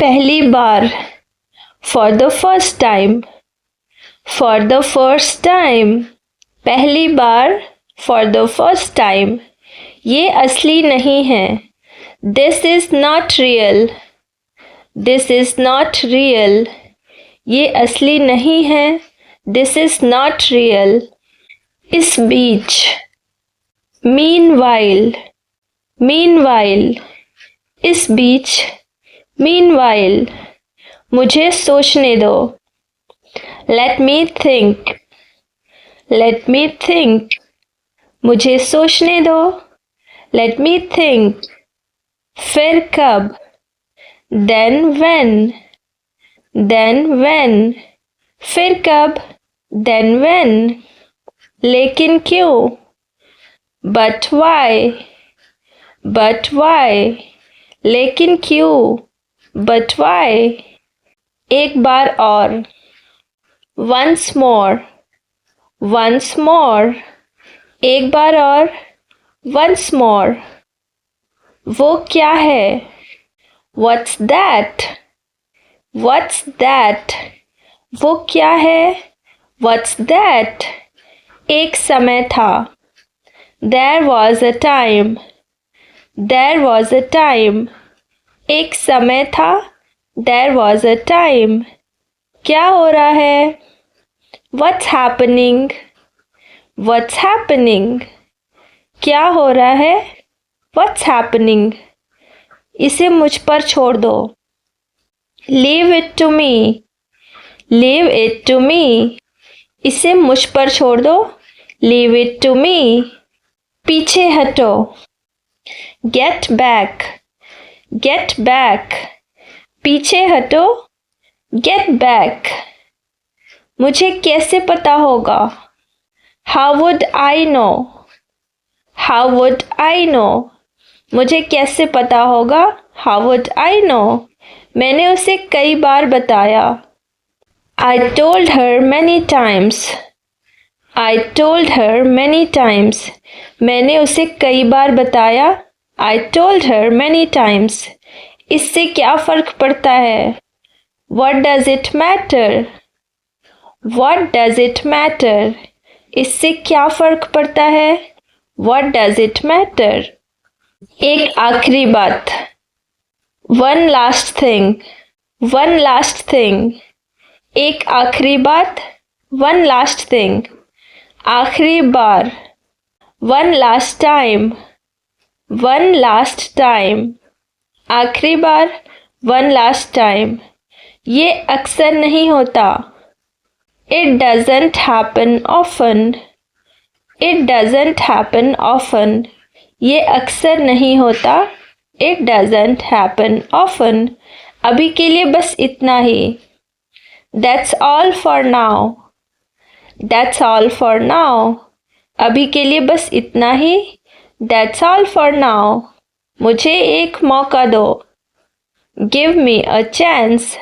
पहली बार, for the first time, for the first time, पहली बार, for the first time, ये असली नहीं है, this is not real, this is not real, ये असली नहीं है, this is not real, इस बीच, meanwhile, meanwhile, इस बीच, meanwhile, मुझे सोचने दो, let me think, let me think, मुझे सोचने दो, let me think, फिर कब, then when, then when, फिर कब, then when, लेकिन क्यों, but why, but why, लेकिन क्यों, but why, एक बार और, once more, once more, एक बार और, once more, वो क्या है, what's that, what's that, वो क्या है, what's that, एक समय था, there was a time, there was a time, एक समय था, there was a time, क्या हो रहा है, what's happening, what's happening, क्या हो रहा है, what's happening, इसे मुझ पर छोड़ दो, leave it to me, leave it to me, इसे मुझ पर छोड़ दो, leave it to me, पीछे हटो, get back, get back, पीछे हटो, get back, मुझे कैसे पता होगा, how would I know, how would I know, मुझे कैसे पता होगा, how would I know, मैंने उसे कई बार बताया, I told her many times, I told her many times, मैंने उसे कई बार बताया, I told her many times, इससे क्या फर्क पड़ता है, what does it matter, what does it matter, इससे क्या फर्क पड़ता है, what does it matter, एक आखिरी बात, one last thing, one last thing, एक आखिरी बात, one last thing, आखिरी बार, one last time, one last time, आखिरी बार, one last time, ये अक्सर नहीं होता, it doesn't happen often, it doesn't happen often, ये अक्सर नहीं होता, it doesn't happen often, अभी के लिए बस इतना ही, that's all for now, that's all for now, अभी के लिए बस इतना ही, that's all for now, मुझे एक मौका दो, give me a chance,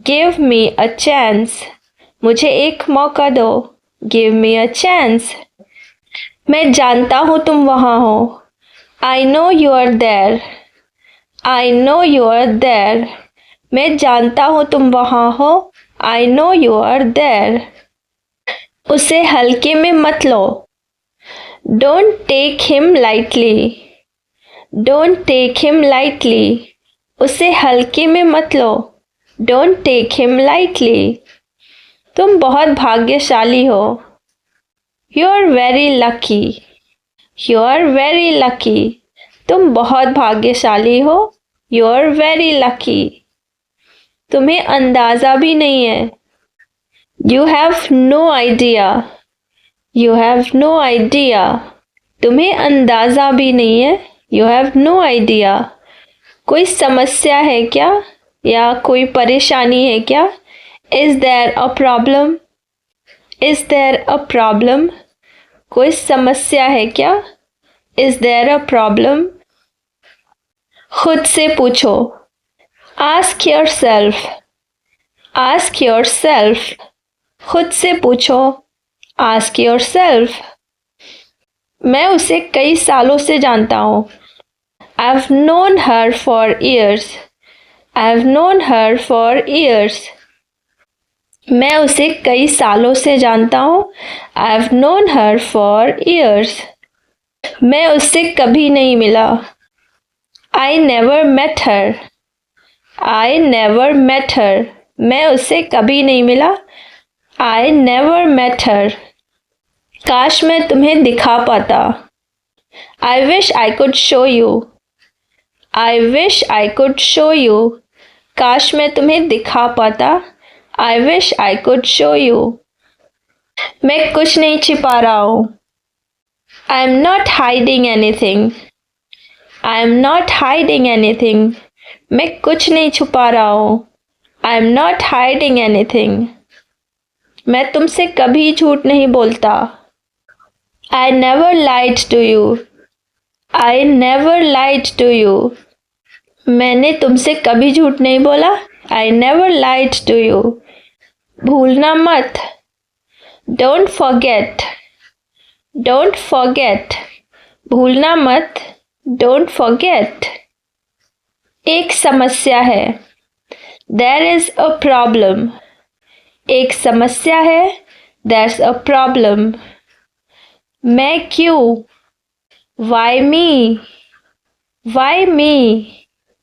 give me a chance, मुझे एक मौका दो, give me a chance, मैं जानता हूँ तुम वहाँ हो, I know you are there, I know you are there, मैं जानता हूँ तुम वहाँ हो, I know you are there, उसे हल्के में मत लो, don't take him lightly, don't take him lightly, उसे हल्के में मत लो, don't take him lightly, तुम बहुत भाग्यशाली हो, you are very lucky, you are very lucky, तुम बहुत भाग्यशाली हो, you are very lucky, तुम्हें अंदाजा भी नहीं है, you have no idea, you have no idea, तुम्हें अंदाजा भी नहीं है, you have no idea, कोई समस्या है क्या, या कोई परेशानी है क्या, is there a problem, is there a problem, कोई समस्या है क्या, is there a problem, खुद से पूछो, ask yourself, ask yourself, खुद से पूछो, ask yourself, मैं उसे कई सालों से जानता हूँ, I've known her for years, I've known her for years. मैं उसे कई सालों से जानता हूँ. I've known her for years. मैं उससे कभी नहीं मिला. I never met her. I never met her. मैं उससे कभी नहीं मिला. I never met her. काश मैं तुम्हें दिखा पाता. I wish I could show you. I wish I could show you. काश मैं तुम्हें दिखा पाता. I wish I could show you. मैं कुछ नहीं छिपा रहा हूँ. I am not hiding anything. I am not hiding anything. मैं कुछ नहीं छुपा रहा हूँ. I am not hiding anything. मैं तुमसे कभी झूठ नहीं बोलता. I never lied to you. I never lied to you. मैंने तुमसे कभी झूठ नहीं बोला. I never lied to you. भूलना मत. Don't forget. Don't forget. भूलना मत. Don't forget. एक समस्या है. There is a problem. एक समस्या है. There's a problem. मैं क्यों? Why me? Why me?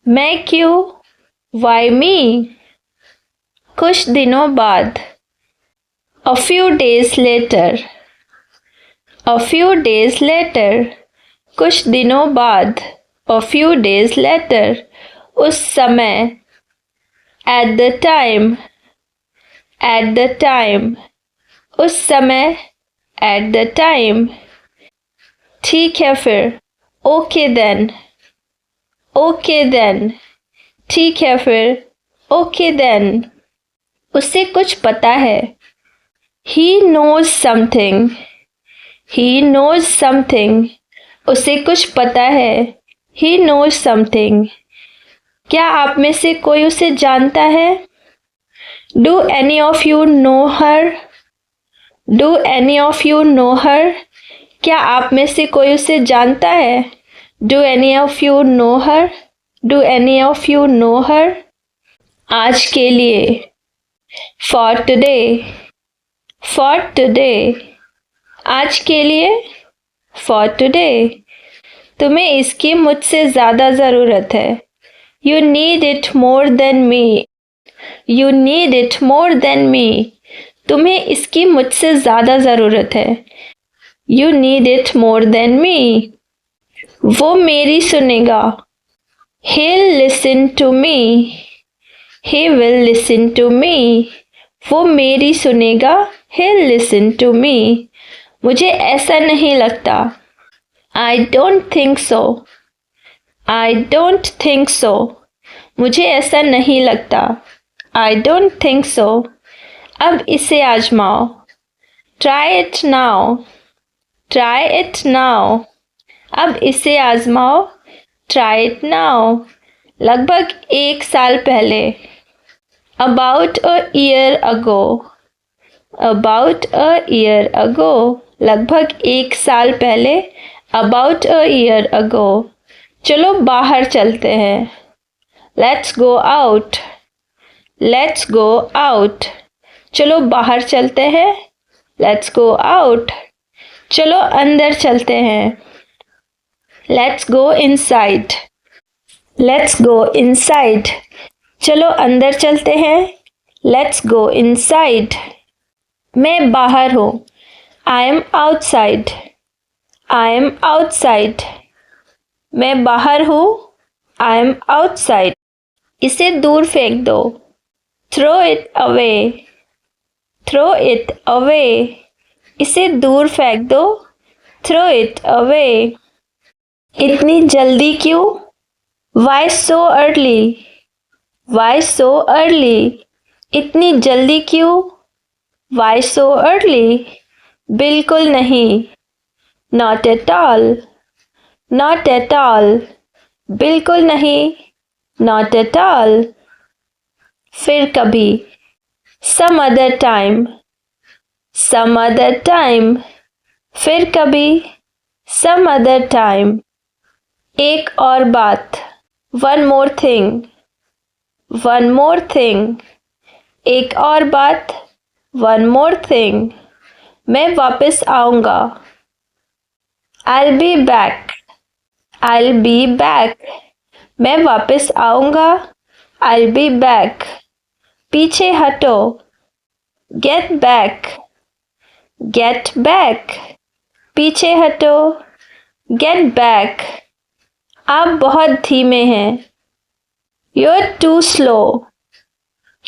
मैं क्यों? Why me? कुछ दिनों बाद. A few days later. A few days later. कुछ दिनों बाद. A few days later. उस समय. At the time. At the time. उस समय. At the time. ठीक है फिर. Okay then. Okay then. ठीक है फिर. Okay then. उसे कुछ पता है. He knows something. He knows something. उसे कुछ पता है. He knows something. क्या आप में से कोई उसे जानता है? Do any of you know her? Do any of you know her? क्या आप में से कोई उसे जानता है? Do any of you know her? Do any of you know her? आज के लिए. For today. For today. आज के लिए. For today. तुम्हें इसकी मुझसे ज़्यादा ज़रूरत है. You need it more than me. You need it more than me. तुम्हें इसकी मुझसे ज़्यादा ज़रूरत है. You need it more than me. वो मेरी सुनेगा. He'll listen to me. He will listen to me. वो मेरी सुनेगा. He'll listen to me. मुझे ऐसा नहीं लगता. I don't think so. I don't think so. मुझे ऐसा नहीं लगता. I don't think so. अब इसे आजमाओ. Try it now. Try it now. अब इसे आजमाओ. Try it now. लगभग 1 साल पहले. About a year ago. About a year ago. लगभग 1 साल पहले. About a year ago. चलो बाहर चलते हैं. Let's go out. Let's go out. चलो बाहर चलते हैं. Let's go out. चलो अंदर चलते हैं. Let's go inside. Let's go inside. चलो अंदर चलते हैं. Let's go inside. मैं बाहर हूँ. I am outside. I am outside. मैं बाहर हूँ. I am outside. इसे दूर फेंक दो. Throw it away. Throw it away. इसे दूर फेंक दो. Throw it away. इतनी जल्दी क्यों? Why so early? Why so early? इतनी जल्दी क्यों? Why so early? बिल्कुल नहीं. Not at all. Not at all. बिल्कुल नहीं. Not at all. फिर कभी. Some other time. Some other time. फिर कभी. Some other time. एक और बात. One more thing. One more thing. एक और बात. One more thing. मैं वापस आऊँगा. I'll be back. I'll be back. मैं वापस आऊँगा. I'll be back. पीछे हटो. Get back. Get back. पीछे हटो. Get back. आप बहुत धीमे हैं. You're too slow.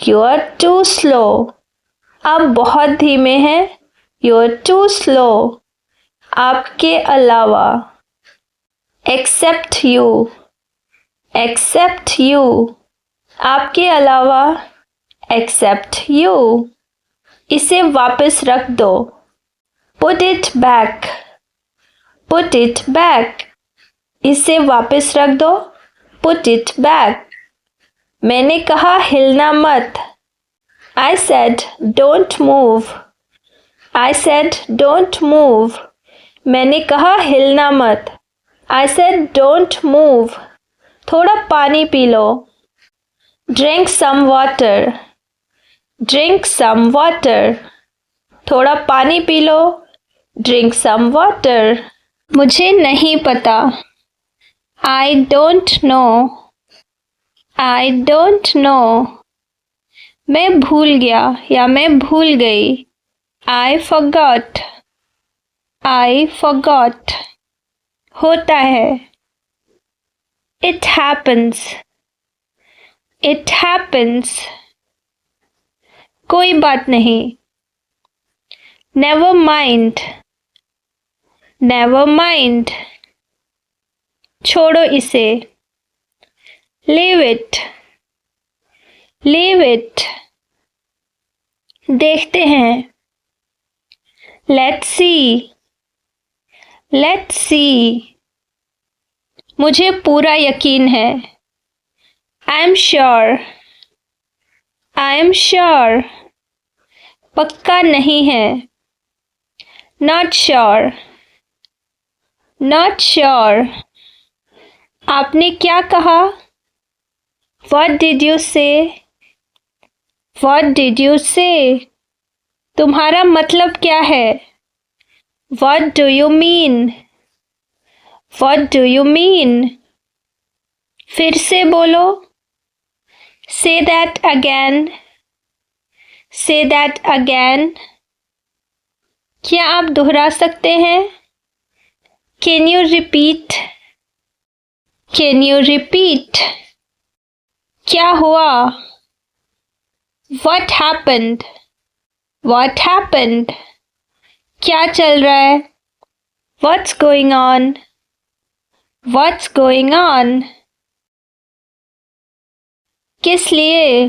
You're too slow. आप बहुत धीमे हैं. You're too slow. आपके अलावा. Except you. Except you. आपके अलावा. Except you. इसे वापस रख दो. Put it back. Put it back. इसे वापस रख दो. Put it back. मैंने कहा हिलना मत. I said don't move. I said don't move. मैंने कहा हिलना मत. I said don't move. थोड़ा पानी P low. Drink some water. Drink some water. थोड़ा पानी P low. Drink some water. मुझे नहीं पता. I don't know. I don't know. मैं भूल गया या मैं भूल गई. I forgot. I forgot. होता है. It happens. It happens. कोई बात नहीं. Never mind. Never mind. छोड़ो इसे. Leave it. Leave it. देखते हैं. Let's see. Let's see. मुझे पूरा यकीन है. I'm sure. I'm sure. पक्का नहीं है. Not sure. Not sure. आपने क्या कहा? What did you say? What did you say? तुम्हारा मतलब क्या है? What do you mean? What do you mean? फिर से बोलो. Say that again. Say that again. क्या आप दोहरा सकते हैं? Can you repeat? Can you repeat? क्या हुआ? What happened? What happened? क्या चल रहा है? What's going on? What's going on? किस लिए?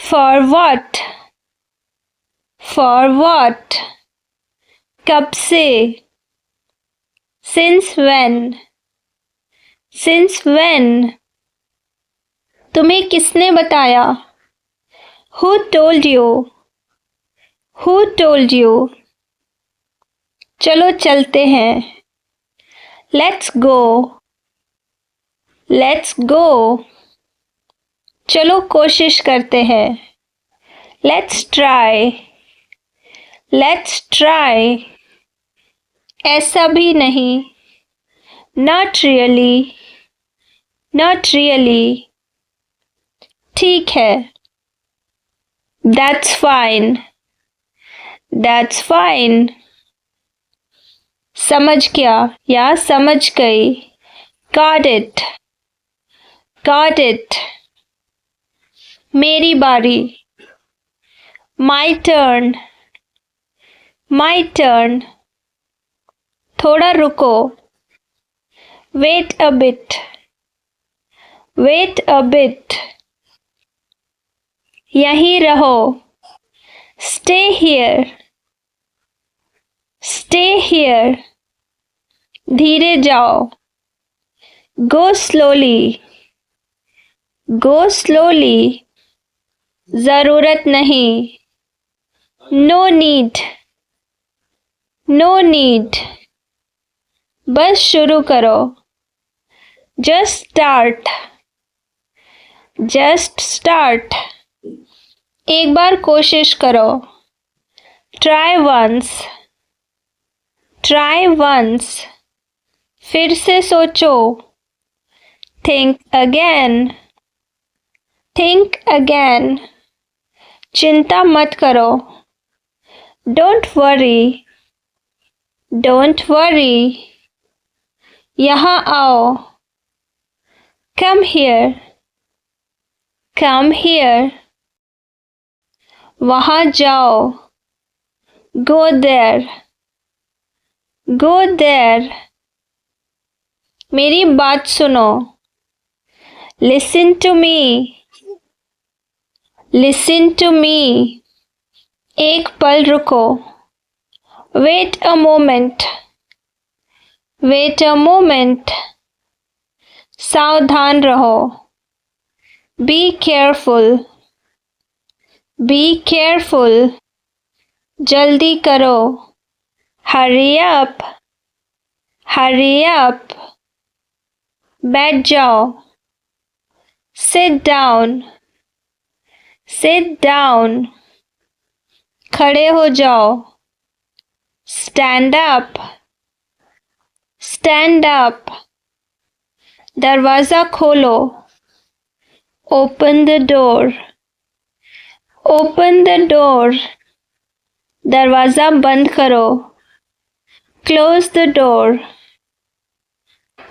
For what? For what? कब से? Since when? Since when? तुम्हें किसने बताया? Who told you? Who told you? चलो चलते हैं. Let's go. Let's go. चलो कोशिश करते हैं. Let's try. Let's try. ऐसा भी नहीं. Not really. Not really. ठीक है. That's fine. That's fine. समझ गया या समझ गई. Got it. Got it. मेरी बारी. My turn. My turn. थोड़ा रुको. Wait a bit. Wait a bit. यहीं रहो. Stay here. Stay here. धीरे जाओ. Go slowly. Go slowly. जरूरत नहीं. No need. No need. बस शुरू करो. Just start. Just start. एक बार कोशिश करो. Try once. Try once. फिर से सोचो. Think again. Think again. चिंता मत करो. Don't worry. Don't worry. यहाँ आओ. Come here. Come here. वहाँ जाओ. Go there. Go there. मेरी बात सुनो. Listen to me. Listen to me. एक पल रुको. Wait a moment. Wait a moment. सावधान रहो. Be careful. Be careful. जल्दी करो. Hurry up. Hurry up. बैठ जाओ. Sit down. Sit down. खड़े हो जाओ. Stand up. Stand up. दरवाज़ा खोलो. Open the door. Open the door. दरवाज़ा बंद करो. Close the door.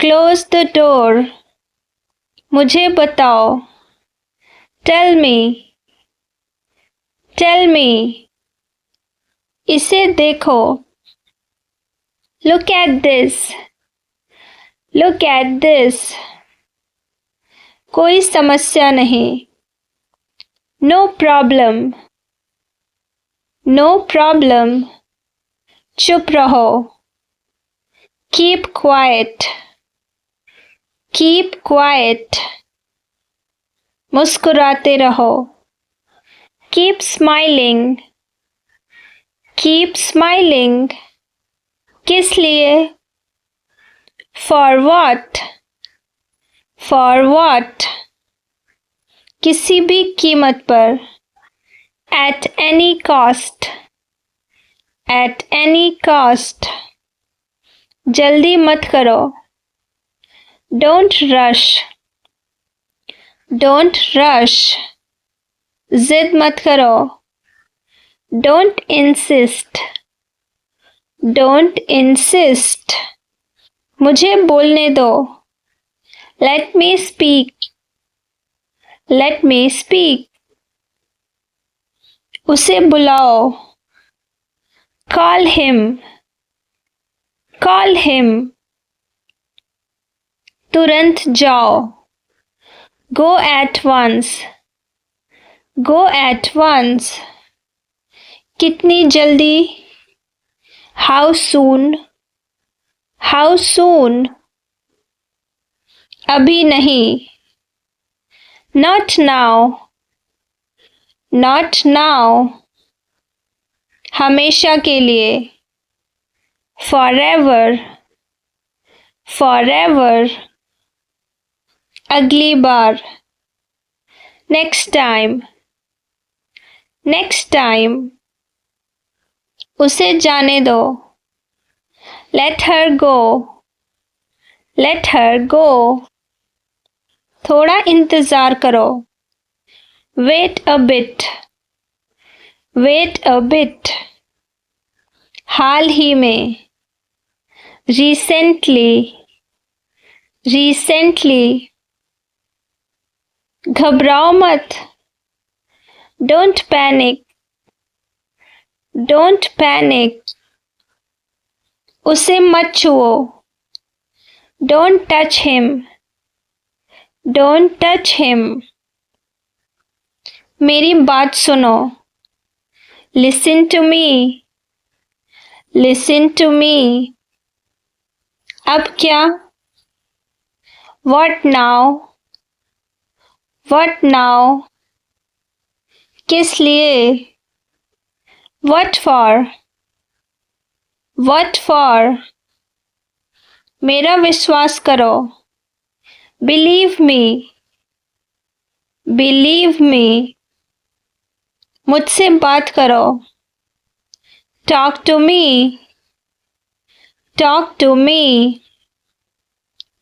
Close the door. मुझे बताओ. Tell me. Tell me. इसे देखो. Look at this. Look at this. कोई समस्या नहीं. No problem. No problem. चुप रहो. Keep quiet. Keep quiet. मुस्कुराते रहो. Keep smiling. Keep smiling. किस लिए? For what? For what? किसी भी कीमत पर. At any cost. At any cost. जल्दी मत करो. Don't rush. Don't rush. जिद मत करो. Don't insist. Don't insist. मुझे बोलने दो. Let me speak. Let me speak. उसे बुलाओ. Call him. Call him. तुरंत जाओ. Go at once. Go at once. कितनी जल्दी? How soon? How soon? अभी नहीं. Not now. Not now. हमेशा के लिए. Forever. Forever. अगली बार. Next time. Next time. उसे जाने दो. Let her go. Let her go. थोड़ा इंतज़ार करो. Wait a bit. Wait a bit. हाल ही में. Recently. Recently. घबराओ मत. Don't panic. Don't panic. उसे मत छुओ. Don't touch him. Don't touch him. मेरी बात सुनो. Listen to me. Listen to me. अब क्या? What now? What now? किस लिए? What for? What for? मेरा विश्वास करो. Believe me. बिलीव मी, मुझसे बात करो। Talk to me, talk to me,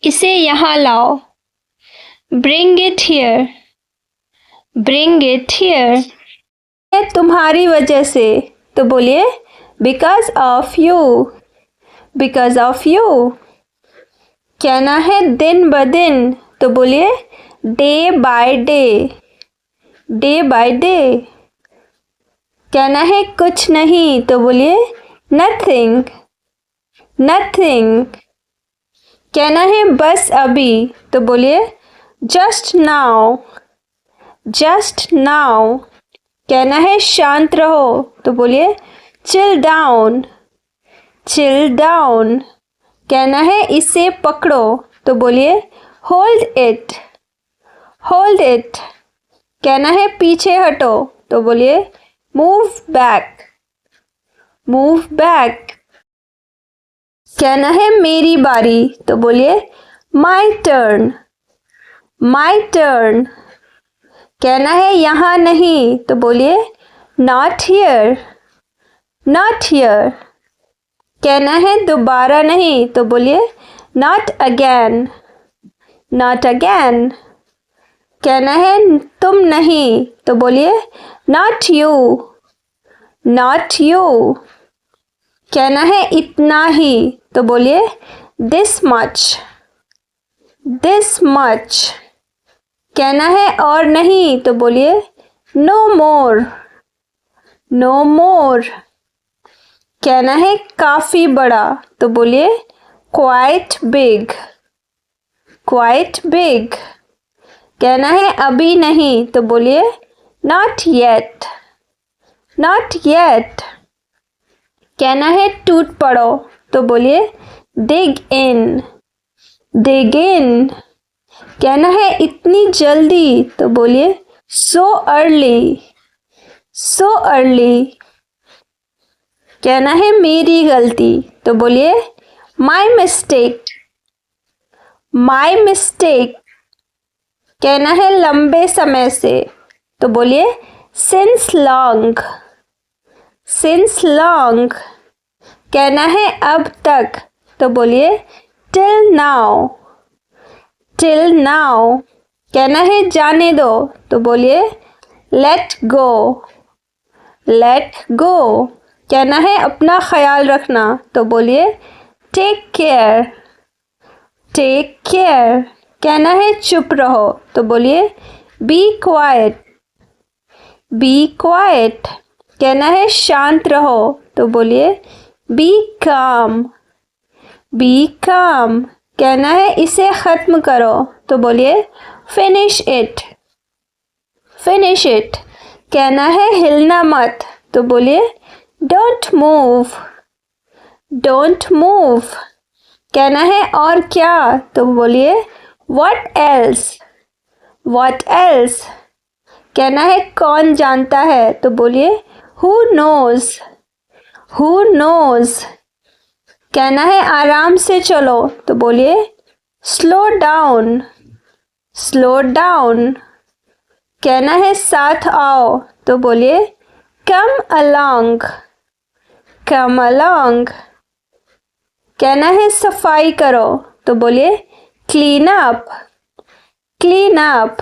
इसे यहाँ लाओ। Bring it here, bring it here, तुम्हारी वजह से, तो बोलिए because of you, because of you. कहना है दिन ब दिन, तो बोलिए day by day, day by day. कहना है कुछ नहीं, तो बोलिए नथिंग, नथिंग। कहना है बस अभी, तो बोलिए जस्ट नाउ, जस्ट नाउ। कहना है शांत रहो, तो बोलिए चिल डाउन, चिल डाउन। कहना है इसे पकड़ो, तो बोलिए होल्ड इट, होल्ड इट। कहना है पीछे हटो, तो बोलिए मूव बैक, मूव बैक। कहना है मेरी बारी, तो बोलिए माई टर्न, माई टर्न। कहना है यहाँ नहीं, तो बोलिए नॉट हियर, नॉट हियर। कहना है दोबारा नहीं, तो बोलिए नॉट अगेन, नॉट अगेन। कहना है तुम नहीं, तो बोलिए नॉट यू, नॉट यू। कहना है इतना ही, तो बोलिए दिस मच, दिस मच। कहना है और नहीं, तो बोलिए नो मोर, नो मोर। कहना है काफी बड़ा, तो बोलिए क्वाइट बिग, क्वाइट बिग। कहना है अभी नहीं, तो बोलिए नॉट येट, नॉट येट। कहना है टूट पड़ो, तो बोलिए डिग इन, डिग इन। कहना है इतनी जल्दी, तो बोलिए सो अर्ली, सो अर्ली। कहना है मेरी गलती, तो बोलिए माई मिस्टेक, माई मिस्टेक। कहना है लंबे समय से, तो बोलिए सिंस लॉन्ग, सिंस लॉन्ग। कहना है अब तक, तो बोलिए टिल नाउ, टिल नाउ। कहना है जाने दो, तो बोलिए लेट गो, लेट गो। कहना है अपना ख्याल रखना, तो बोलिए टेक केयर, टेक केयर। कहना है चुप रहो, तो बोलिए बी क्वाइट, बी क्वाइट। कहना है शांत रहो, तो बोलिए बी काम, बी काम। कहना है इसे ख़त्म करो, तो बोलिए फिनिश इट, फिनिश इट। कहना है हिलना मत, तो बोलिए डोंट मूव, डोंट मूव। कहना है और क्या, तो बोलिए व्हाट एल्स, व्हाट एल्स। कहना है कौन जानता है, तो बोलिए हु नोज, हु नोज। कहना है आराम से चलो, तो बोलिए स्लो डाउन, स्लो डाउन। कहना है साथ आओ, तो बोलिए कम अलोंग, कम अलोंग। कहना है सफाई करो, तो बोलिए क्लीन अप, क्लीन अप।